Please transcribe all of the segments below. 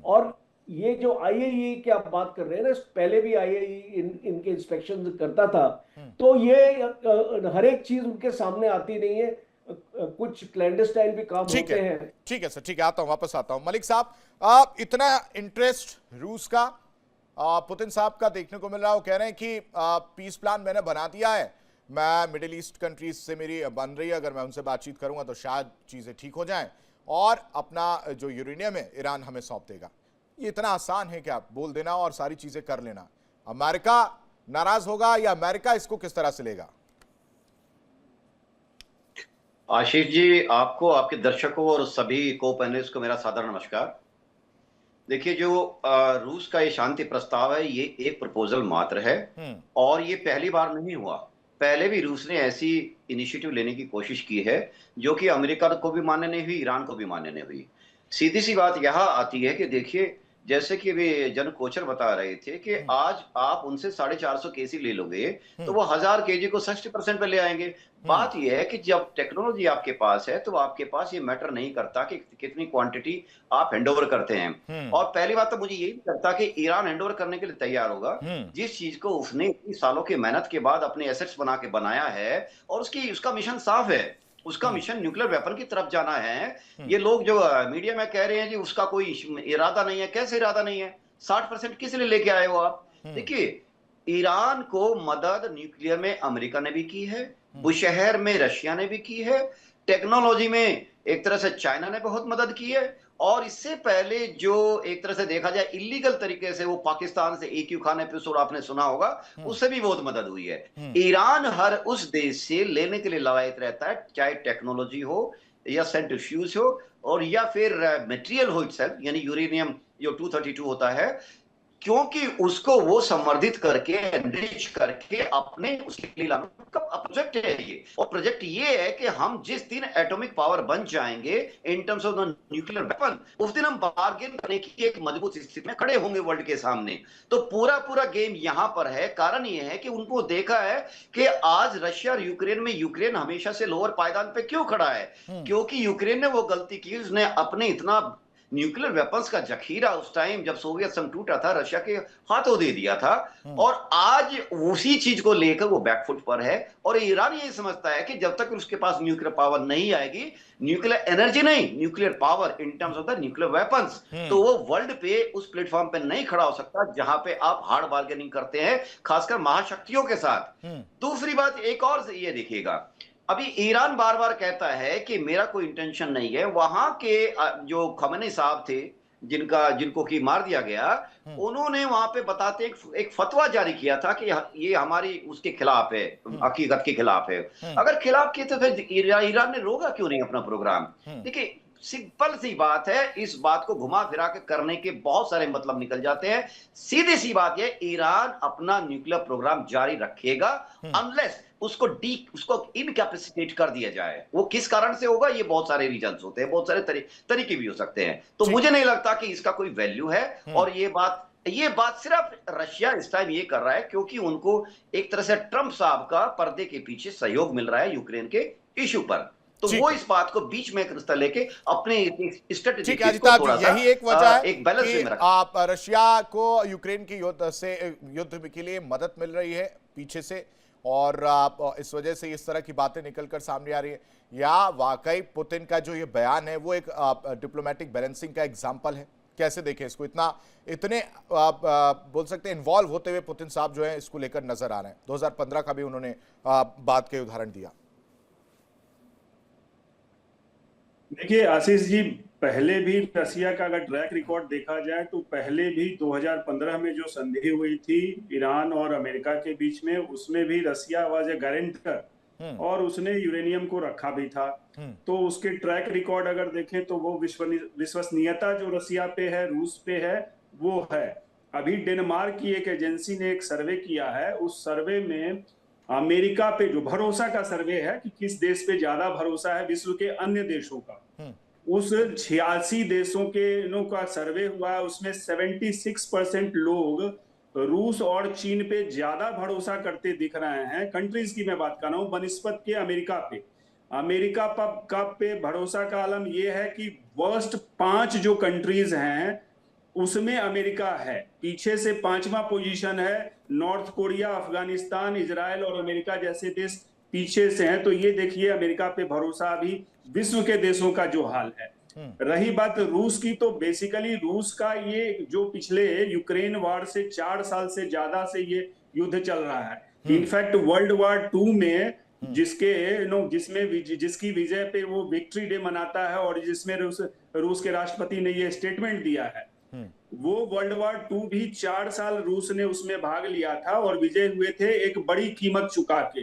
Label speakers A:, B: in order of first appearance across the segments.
A: और ये जो आईएईई की आप बात कर रहे हैं ना, पहले भी आईएईई इनके इंस्पेक्शन करता था। तो ये हर एक चीज उनके सामने आती नहीं है। कुछ क्लैंडस्टाइन भी काम
B: ठीक है,
A: होते हैं।
B: ठीक है सर, ठीक है, आता हूं, वापस आता हूं। मलिक साहब, इतना इंटरेस्ट रूस का पुतिन साहब का देखने को मिल रहा है। वो कह रहे हैं कि पीस प्लान मैंने बना दिया है, मैं मिडिल ईस्ट कंट्रीज से मेरी बन रही है, अगर मैं उनसे बातचीत करूंगा तो शायद चीजें ठीक हो जाएं और अपना जो यूरेनियम है ईरान हमें सौंप देगा। ये इतना आसान है कि आप बोल देना और सारी चीजें कर लेना। अमेरिका नाराज होगा या अमेरिका इसको किस तरह से लेगा?
C: आशीष जी, आपको, आपके दर्शकों और सभी को पैनलिस्ट को मेरा सादर नमस्कार। देखिए, जो रूस का ये शांति प्रस्ताव है, ये एक प्रपोजल मात्र है और ये पहली बार नहीं हुआ। पहले भी रूस ने ऐसी इनिशिएटिव लेने की कोशिश की है जो कि अमेरिका को भी मान्य नहीं हुई, ईरान को भी मान्य नहीं हुई। सीधी सी बात यहाँ आती है कि देखिए, जैसे कि वे जन कोचर बता रहे थे कि आज आप उनसे 450 केजी ले लोगे तो वो 1000 केजी को 60% पे ले आएंगे। बात यह है कि जब टेक्नोलॉजी आपके पास है तो आपके पास ये मैटर नहीं करता कि कितनी क्वांटिटी आप हैंडओवर करते हैं। और पहली बात तो मुझे यही नहीं लगता कि ईरान हैंडओवर करने के लिए तैयार होगा। जिस चीज को उसने इतनी सालों की मेहनत के बाद अपने एसेट्स बना के बनाया है और उसका मिशन साफ है। उसका मिशन न्यूक्लियर वेपन की तरफ जाना है। ये लोग जो मीडिया में कह रहे हैं जी उसका कोई इरादा नहीं है, कैसे इरादा नहीं है? 60% किस लिए लेके आए हो आप? देखिए, ईरान को मदद न्यूक्लियर में अमेरिका ने भी की है, बुशहर में रशिया ने भी की है, टेक्नोलॉजी में एक तरह से चाइना ने बहुत मदद की है, और इससे पहले जो एक तरह से देखा जाए इलीगल तरीके से वो पाकिस्तान से AQ खान एपिसोड आपने सुना होगा, उससे भी बहुत मदद हुई है। ईरान हर उस देश से लेने के लिए ललायत रहता है, चाहे टेक्नोलॉजी हो या सेंट्रीफ्यूज हो और या फिर मटेरियल हो इटसेल्फ, यानी यूरेनियम जो 232 होता है, क्योंकि उसको वो संवर्धित करके एनरिच करके अपने उसके लिए लाना का प्रोजेक्ट है ये। और प्रोजेक्ट ये है कि हम जिस दिन एटॉमिक पावर बन जाएंगे in terms of the nuclear weapon, उस दिन हम बार्गेन करने की एक मजबूत स्थिति में खड़े होंगे वर्ल्ड के सामने। तो पूरा पूरा गेम यहां पर है। कारण ये है कि उनको देखा है कि आज रशिया और यूक्रेन में यूक्रेन हमेशा से लोअर पायदान पे क्यों खड़ा है, क्योंकि यूक्रेन ने वो गलती की, उसने अपने इतना न्यूक्लियर वेपन्स का जखीरा उस टाइम जब सोवियत संघ टूटा था रशिया के हाथों दे दिया था, और आज उसी चीज को लेकर वो बैकफुट पर है। और ईरान ये समझता है कि जब तक उसके पास न्यूक्लियर पावर नहीं आएगी, न्यूक्लियर एनर्जी नहीं, nuclear power in terms of the nuclear weapons, तो वो वर्ल्ड पे उस प्लेटफॉर्म पे नहीं खड़ा हो सकता जहां पे आप हार्ड बार्गेनिंग करते हैं, खासकर महाशक्तियों के साथ। दूसरी बात एक और ये देखिएगा, अभी ईरान बार बार कहता है कि मेरा कोई इंटेंशन नहीं है। वहां के जो खमेनी साहब थे जिनको कि मार दिया गया, उन्होंने वहां पे बताते एक फतवा जारी किया था कि ये हमारी उसके खिलाफ है, हकीकत के खिलाफ है। अगर खिलाफ किए तो फिर ईरान ने रोका क्यों नहीं अपना प्रोग्राम? देखिए, सिंपल सी बात है, इस बात को घुमा फिरा के करने के बहुत सारे मतलब निकल जाते हैं। सीधी सी बात है, ईरान अपना न्यूक्लियर प्रोग्राम जारी रखेगा अनलेस उसको इनकैपेसिटेट कर दिया जाए। वो किस कारण से होगा, ये बहुत सारे रीजंस होते हैं, बहुत सारे तरीके भी हो सकते हैं। तो मुझे नहीं लगता कि इसका कोई वैल्यू है। और ये बात सिर्फ रशिया इस टाइम ये कर रहा है क्योंकि उनको एक तरह से ट्रंप साहब का पर्दे के पीछे सहयोग मिल रहा है यूक्रेन के इश्यू पर। तो वो इस बात को बीच में एक रिश्ता लेके अपने स्ट्रेटेजी को थोड़ा सा
B: यही एक वजह है
C: एक बैलेंस
B: कि
C: में
B: आप रशिया को यूक्रेन की युद्ध के लिए मदद मिल रही है पीछे से, और इस वजह से इस तरह की बातें निकलकर सामने आ रही है। या वाकई पुतिन का जो ये बयान है वो एक डिप्लोमेटिक बैलेंसिंग का एग्जांपल है? कैसे देखें इसको? इतने बोल सकते हैं इन्वॉल्व होते हुए पुतिन साहब जो है इसको लेकर नजर आ रहे हैं। 2015 का भी उन्होंने बात के उदाहरण दिया।
D: देखिए आशीष जी, पहले भी रसिया का अगर ट्रैक रिकॉर्ड देखा जाए तो पहले भी 2015 में जो संधि हुई थी ईरान और अमेरिका के बीच में, उसमें भी रसिया वाज ए गारंटर और उसने यूरेनियम को रखा भी था। तो उसके ट्रैक रिकॉर्ड अगर देखें तो वो विश्वसनीयता जो रसिया पे है, रूस पे है, वो है। अभी डेनमार्क की एक एजेंसी ने एक सर्वे किया है, उस सर्वे में अमेरिका पे जो भरोसा का सर्वे है कि किस देश पे ज्यादा भरोसा है विश्व के अन्य देशों का, उस 86 देशों के का सर्वे हुआ है। उसमें 76% लोग रूस और चीन पे ज्यादा भरोसा करते दिख रहे हैं। कंट्रीज की मैं बात कर रहा हूँ बनिस्पत के अमेरिका पे। अमेरिका पे भरोसा का आलम यह है कि वर्स्ट 5 जो कंट्रीज हैं उसमें अमेरिका है। पीछे से 5वां पोजीशन है, नॉर्थ कोरिया, अफगानिस्तान, इजराइल और अमेरिका जैसे देश पीछे से हैं। तो ये देखिए अमेरिका पे भरोसा अभी विश्व के देशों का जो हाल है। रही बात रूस की, तो बेसिकली रूस का ये जो पिछले यूक्रेन वार से 4 साल से ज्यादा से ये युद्ध चल रहा है। इनफैक्ट वर्ल्ड वार 2 में जिसकी विजय पे वो विक्ट्री डे मनाता है और जिसमें रूस के राष्ट्रपति ने ये स्टेटमेंट दिया है, वो वर्ल्ड वार 2 भी 4 साल रूस ने उसमें भाग लिया था और विजय हुए थे एक बड़ी कीमत चुका के।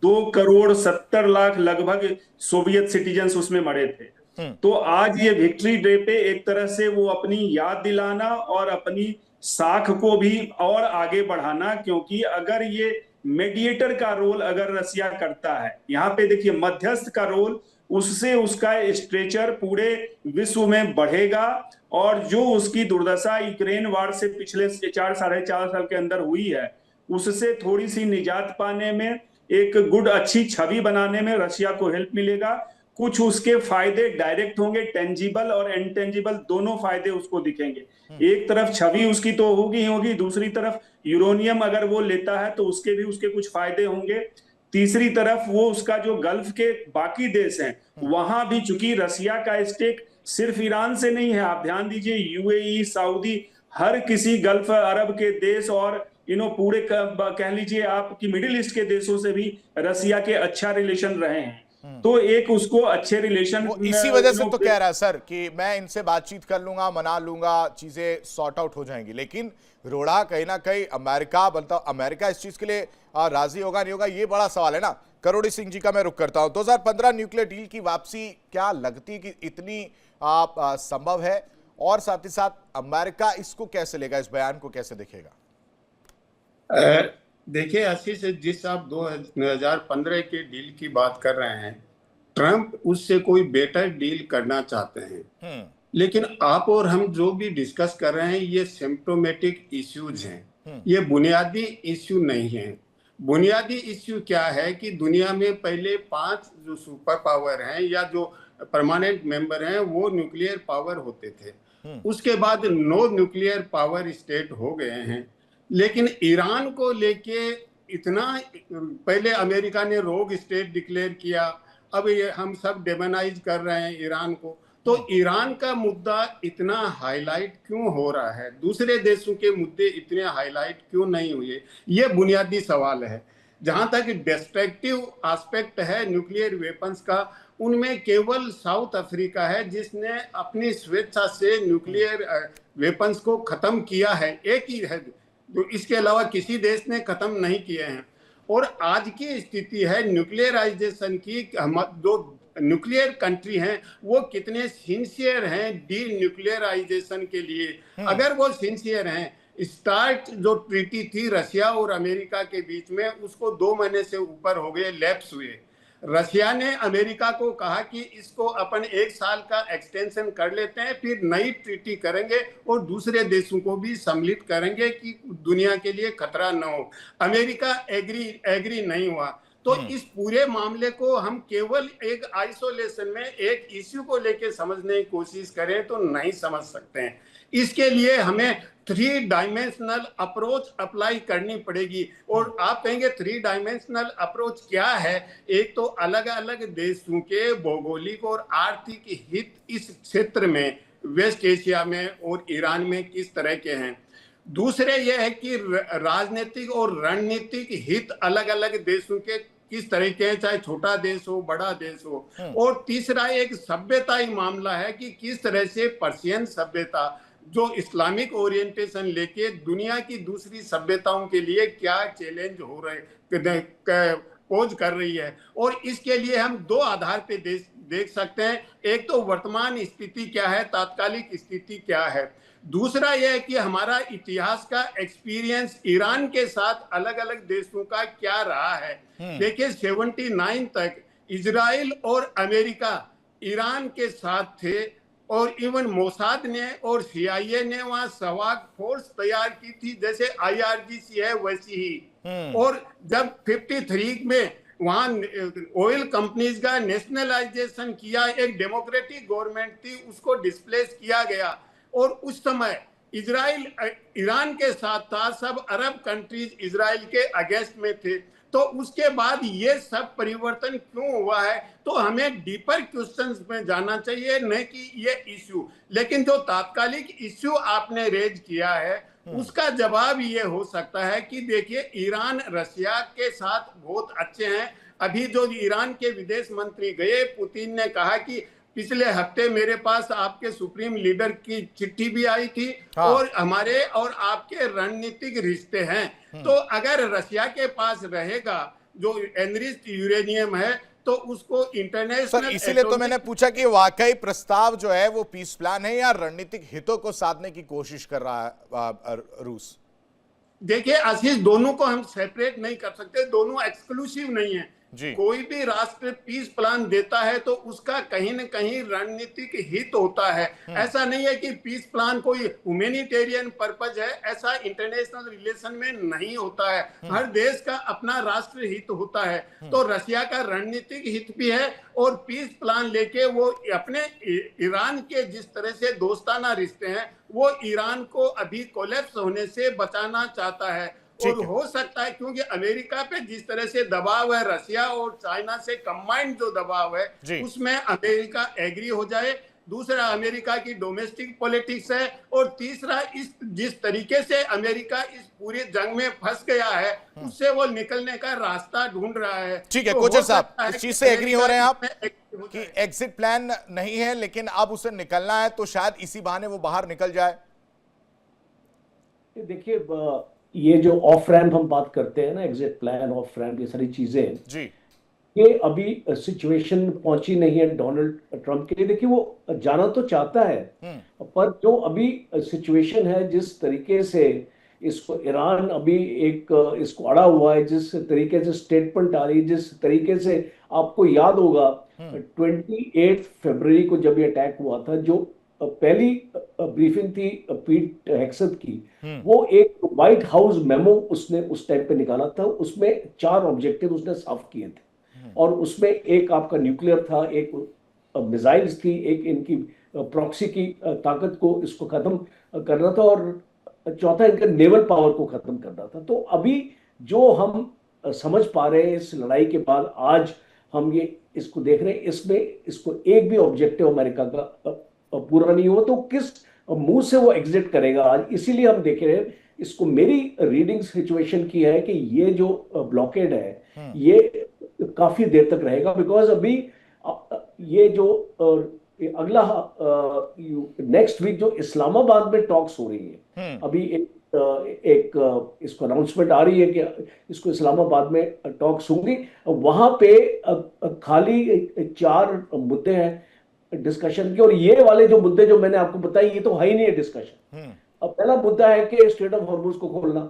D: 2,70,00,000 लगभग सोवियत सिटीजन्स उसमें मरे थे। तो आज ये विक्ट्री डे पे एक तरह से वो अपनी याद दिलाना और अपनी साख को भी और आगे बढ़ाना, क्योंकि अगर ये मेडिएटर का रोल अगर रसिया करता है, यहाँ पे देखिए मध्यस्थ का रोल, उससे उसका स्ट्रेचर पूरे विश्व में बढ़ेगा और जो उसकी दुर्दशा यूक्रेन वार से पिछले 4 साढ़े 4 साल के अंदर हुई है, उससे थोड़ी सी निजात पाने में, एक अच्छी छवि बनाने में रशिया को हेल्प मिलेगा। कुछ उसके फायदे डायरेक्ट होंगे, टेंजिबल और इनटेंजिबल दोनों फायदे उसको दिखेंगे। एक तरफ छवि उसकी तो होगी ही होगी, दूसरी तरफ यूरेनियम अगर वो लेता है तो उसके कुछ फायदे होंगे। तीसरी तरफ वो उसका जो गल्फ के बाकी देश हैं वहां भी, चूंकि रसिया का स्टेक सिर्फ ईरान से नहीं है, आप ध्यान दीजिए यूएई, सऊदी, हर किसी गल्फ अरब के देश और पूरे कह लीजिए आपकी मिडिल ईस्ट के देशों से भी रसिया के अच्छा रिलेशन रहे हैं। तो एक उसको अच्छे रिलेशन,
B: वो इसी वजह से तो कह रहा है सर कि मैं इनसे बातचीत कर लूंगा, मना लूंगा, चीजें सॉर्ट आउट हो जाएंगी। लेकिन रोड़ा कहीं ना कहीं अमेरिका, मतलब अमेरिका इस चीज के लिए राजी होगा नहीं होगा, ये बड़ा सवाल है ना। करोड़ी सिंह जी का मैं रुख करता हूं। 2015 न्यूक्लियर डील की वापसी क्या लगती कि इतनी संभव है, और साथ ही साथ अमेरिका इसको कैसे लेगा, इस बयान को कैसे देखेगा?
E: देखिए आशीष, जिस आप 2015 के डील की बात कर रहे हैं, ट्रंप उससे कोई बेटर डील करना चाहते हैं। लेकिन आप और हम जो भी डिस्कस कर रहे हैं ये सिम्प्टोमेटिक इश्यूज हैं, ये बुनियादी इश्यू नहीं है। बुनियादी इश्यू क्या है कि दुनिया में पहले 5 जो सुपर पावर हैं या जो परमानेंट मेंबर हैं वो न्यूक्लियर पावर होते थे। उसके बाद 9 न्यूक्लियर पावर स्टेट हो गए हैं। लेकिन ईरान को लेके इतना, पहले अमेरिका ने रोग स्टेट डिक्लेयर किया, अब ये हम सब डेमोनाइज कर रहे हैं ईरान को। तो ईरान का मुद्दा इतना हाईलाइट क्यों हो रहा है, दूसरे देशों के मुद्दे इतने हाईलाइट क्यों नहीं हुए, ये बुनियादी सवाल है। जहां तक डिस्ट्रक्टिव एस्पेक्ट है न्यूक्लियर वेपन्स का, उनमें केवल साउथ अफ्रीका है जिसने अपनी स्वेच्छा से न्यूक्लियर वेपन्स को खत्म किया है, एक ही है, तो इसके अलावा किसी देश ने खत्म नहीं किए हैं। और आज की स्थिति है न्यूक्लियराइजेशन की, जो न्यूक्लियर कंट्री हैं वो कितने सिंसियर हैं डी न्यूक्लियराइजेशन के लिए। अगर वो सिंसियर हैं, स्टार्ट जो ट्रीटी थी रशिया और अमेरिका के बीच में, उसको 2 महीने से ऊपर हो गए लैप्स हुए। रशिया ने अमेरिका को कहा कि इसको अपन 1 साल का एक्सटेंशन कर लेते हैं, फिर नई ट्रीटी करेंगे और दूसरे देशों को भी सम्मिलित करेंगे कि दुनिया के लिए खतरा न हो। अमेरिका एग्री नहीं हुआ। तो इस पूरे मामले को हम केवल एक आइसोलेशन में एक इश्यू को लेके समझने की कोशिश करें तो नहीं समझ सकते हैं। इसके लिए हमें 3 डायमेंशनल अप्रोच अप्लाई करनी पड़ेगी। और आप कहेंगे 3 डायमेंशनल अप्रोच क्या है? एक तो अलग अलग देशों के भौगोलिक और आर्थिक हित इस क्षेत्र में, वेस्ट एशिया में और ईरान में किस तरह के हैं। दूसरे यह है कि राजनीतिक और रणनीतिक हित अलग अलग देशों के किस तरह के हैं, चाहे छोटा देश हो बड़ा देश हो। और तीसरा एक सभ्यताई मामला है कि किस तरह से पर्शियन सभ्यता जो इस्लामिक ओरिएंटेशन लेके दुनिया की दूसरी सभ्यताओं के लिए क्या चैलेंज हो रहे पोज कर रही है। और इसके लिए हम 2 आधार पे देख सकते हैं। एक तो वर्तमान स्थिति क्या है, तात्कालिक स्थिति क्या है। दूसरा यह है कि हमारा इतिहास का एक्सपीरियंस ईरान के साथ अलग अलग देशों का क्या रहा है। देखिए 79 तक इजराइल और अमेरिका ईरान के साथ थे और इवन मोसाद ने और CIA ने वहां सवाक फोर्स तैयार की थी, जैसे IRGC है वैसी ही। और जब 53 में वहां ऑयल कंपनीज का नेशनलाइजेशन किया, एक डेमोक्रेटिक गवर्नमेंट थी, उसको डिस्प्लेस किया गया। और उस समय इजराइल ईरान के साथ था, सब अरब कंट्रीज इजराइल के अगेंस्ट में थे। तो उसके बाद ये सब परिवर्तन क्यों हुआ है? तो हमें डीपर क्वेश्चंस में जाना चाहिए, नहीं कि ये इश्यू। लेकिन जो तात्कालिक इश्यू आपने रेज किया है उसका जवाब ये हो सकता है कि देखिए, ईरान रशिया के साथ बहुत अच्छे हैं। अभी जो ईरान के विदेश मंत्री गए, पुतिन ने कहा कि पिछले हफ्ते मेरे पास आपके सुप्रीम लीडर की चिट्ठी भी आई थी,
B: हाँ।
E: और हमारे और आपके रणनीतिक रिश्ते हैं। तो अगर रशिया के पास रहेगा जो एनरिच्ड यूरेनियम है, तो उसको इंटरनेशनल।
B: सर, इसीलिए तो मैंने पूछा कि वाकई प्रस्ताव जो है वो पीस प्लान है या रणनीतिक हितों को साधने की कोशिश कर रहा है रूस?
E: देखिए आशीष, दोनों को हम सेपरेट नहीं कर सकते, दोनों एक्सक्लूसिव नहीं है।
B: जी।
E: कोई भी राष्ट्र पीस प्लान देता है तो उसका कहीं न कहीं रणनीतिक हित होता है। ऐसा नहीं है कि पीस प्लान कोई ह्यूमैनिटेरियन पर्पज है, ऐसा इंटरनेशनल रिलेशन में नहीं होता है। हर देश का अपना राष्ट्र हित होता है। तो रशिया का रणनीतिक हित भी है, और पीस प्लान लेके वो अपने ईरान के जिस तरह से दोस्ताना रिश्ते हैं, वो ईरान को अभी कोलैप्स होने से बचाना चाहता है। और हो सकता है क्योंकि अमेरिका पे जिस तरह से दबाव है, रशिया और चाइना से कंबाइंड जो दबाव है, उसमें अमेरिका एग्री हो जाए। दूसरा अमेरिका की डोमेस्टिक पॉलिटिक्स है, और तीसरा इस जिस तरीके से अमेरिका इस पूरे जंग में फंस गया है, उससे वो निकलने का रास्ता ढूंढ रहा है।
B: ठीक है
E: तो
B: कोचर
E: हो
B: साहब,
E: सकता है
B: इस चीज
E: कि
B: से एग्री हो रहे हैं आप
E: अमेरिका
B: कि एग्जिट प्लान नहीं है, लेकिन अब उसे निकलना है, तो शायद इसी बहाने वो बाहर निकल जाए।
A: देखिए, ये जो ऑफ रैंप हम बात करते हैं ना, एग्जिट प्लान, ऑफ रैंप, ये सारी चीजें
B: जी।
A: ये अभी सिचुएशन पहुंची नहीं है डोनाल्ड ट्रंप के लिए। देखिए, वो जाना तो चाहता है, पर जो अभी सिचुएशन है, जिस तरीके से इसको ईरान अभी एक इसको अड़ा हुआ है, जिस तरीके से स्टेटमेंट आ रही है, जिस तरीके से आपको याद होगा 28 फरवरी को जब ये अटैक हुआ था, जो पहली ब्रीफिंग थी पीट हेक्सेथ की, वो एक व्हाइट हाउस मेमो उसने उस टाइम पे निकाला था। उसमें 4 ऑब्जेक्टिव उसने साफ किए थे, और उसमें एक आपका न्यूक्लियर था, एक मिसाइल्स थी, एक इनकी प्रॉक्सी की ताकत को इसको खत्म करना था, और चौथा इनका नेवल पावर को खत्म करना था। तो अभी जो हम समझ पा रहे हैं इस लड़ाई के बाद, आज हम ये इसको देख रहे हैं, इसमें इसको एक भी ऑब्जेक्टिव अमेरिका का पूरा नहीं हुआ, तो किस मुंह से वो एग्जिट करेगा आज। इसीलिए हम देख रहे हैं इसको। मेरी रीडिंग सिचुएशन की है कि ये जो ब्लॉकेड है ये काफी देर तक रहेगा, बिकॉज अभी ये जो अगला नेक्स्ट वीक जो इस्लामाबाद में टॉक्स हो रही है, अभी एक इसको अनाउंसमेंट आ रही है कि इसको इस्लामाबाद में टॉक्स होंगी। वहां पे खाली 4 मुद्दे हैं डिस्कशन के, और ये वाले जो मुद्दे जो मैंने आपको बताए, ये तो है ही नहीं है डिस्कशन। अब पहला मुद्दा है कि स्ट्रेट ऑफ हॉर्मुज को खोलना,